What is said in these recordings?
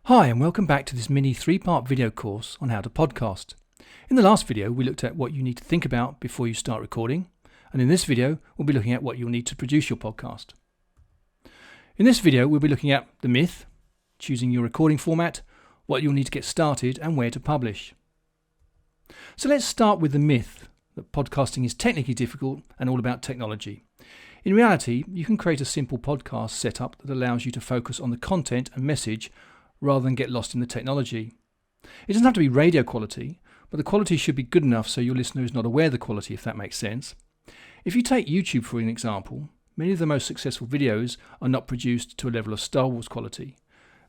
Hi and welcome back to this mini 3-part video course on how to podcast. In the last video we looked at what you need to think about before you start recording, and in this video we'll be looking at what you'll need to produce your podcast. In this video we'll be looking at the myth, choosing your recording format, what you'll need to get started and where to publish. So let's start with the myth that podcasting is technically difficult and all about technology. In reality, you can create a simple podcast setup that allows you to focus on the content and message rather than get lost in the technology. It doesn't have to be radio quality, but the quality should be good enough so your listener is not aware of the quality, if that makes sense. If you take YouTube for an example, many of the most successful videos are not produced to a level of Star Wars quality.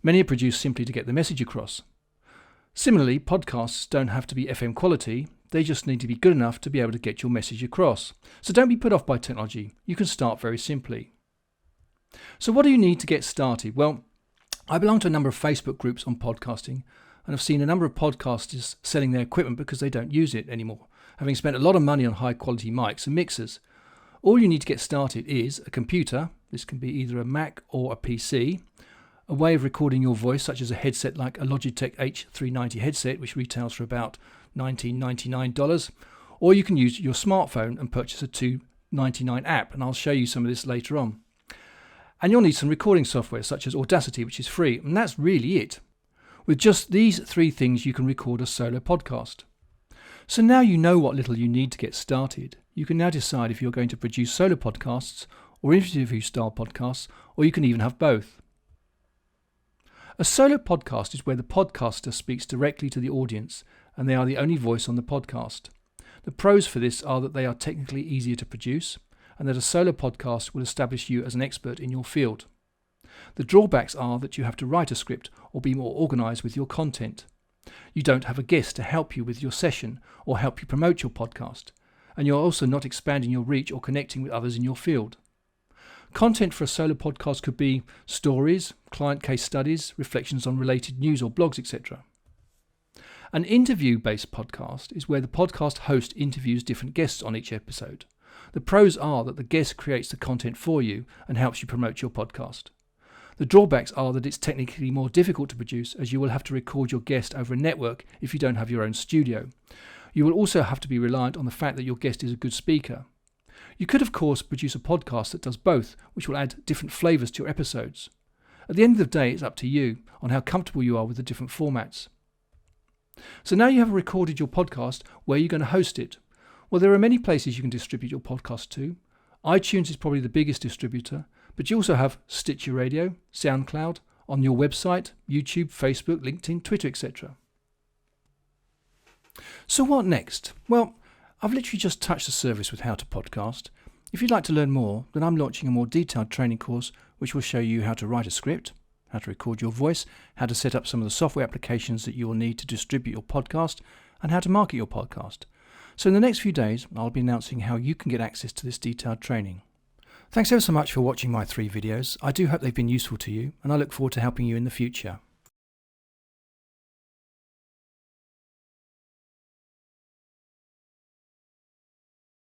Many are produced simply to get the message across. Similarly, podcasts don't have to be FM quality, they just need to be good enough to be able to get your message across. So don't be put off by technology, you can start very simply. So what do you need to get started? Well, I belong to a number of Facebook groups on podcasting and have seen a number of podcasters selling their equipment because they don't use it anymore, having spent a lot of money on high quality mics and mixers. All you need to get started is a computer, this can be either a Mac or a PC, a way of recording your voice such as a headset like a Logitech H390 headset which retails for about $19.99, or you can use your smartphone and purchase a $2.99 app, and I'll show you some of this later on. And you'll need some recording software such as Audacity, which is free, and that's really it. With just these 3 things you can record a solo podcast. So now you know what little you need to get started. You can now decide if you're going to produce solo podcasts or interview style podcasts, or you can even have both. A solo podcast is where the podcaster speaks directly to the audience and they are the only voice on the podcast. The pros for this are that they are technically easier to produce, and that a solo podcast will establish you as an expert in your field. The drawbacks are that you have to write a script or be more organised with your content. You don't have a guest to help you with your session or help you promote your podcast, and you're also not expanding your reach or connecting with others in your field. Content for a solo podcast could be stories, client case studies, reflections on related news or blogs, etc. An interview-based podcast is where the podcast host interviews different guests on each episode. The pros are that the guest creates the content for you and helps you promote your podcast. The drawbacks are that it's technically more difficult to produce, as you will have to record your guest over a network if you don't have your own studio. You will also have to be reliant on the fact that your guest is a good speaker. You could of course produce a podcast that does both, which will add different flavours to your episodes. At the end of the day, it's up to you on how comfortable you are with the different formats. So now you have recorded your podcast, where are you going to host it? Well, there are many places you can distribute your podcast to. iTunes is probably the biggest distributor, but you also have Stitcher Radio, SoundCloud, on your website, YouTube, Facebook, LinkedIn, Twitter, etc. So what next? Well, I've literally just touched the surface with how to podcast. If you'd like to learn more, then I'm launching a more detailed training course which will show you how to write a script, how to record your voice, how to set up some of the software applications that you will need to distribute your podcast, and how to market your podcast. So in the next few days, I'll be announcing how you can get access to this detailed training. Thanks ever so much for watching my 3 videos. I do hope they've been useful to you, and I look forward to helping you in the future.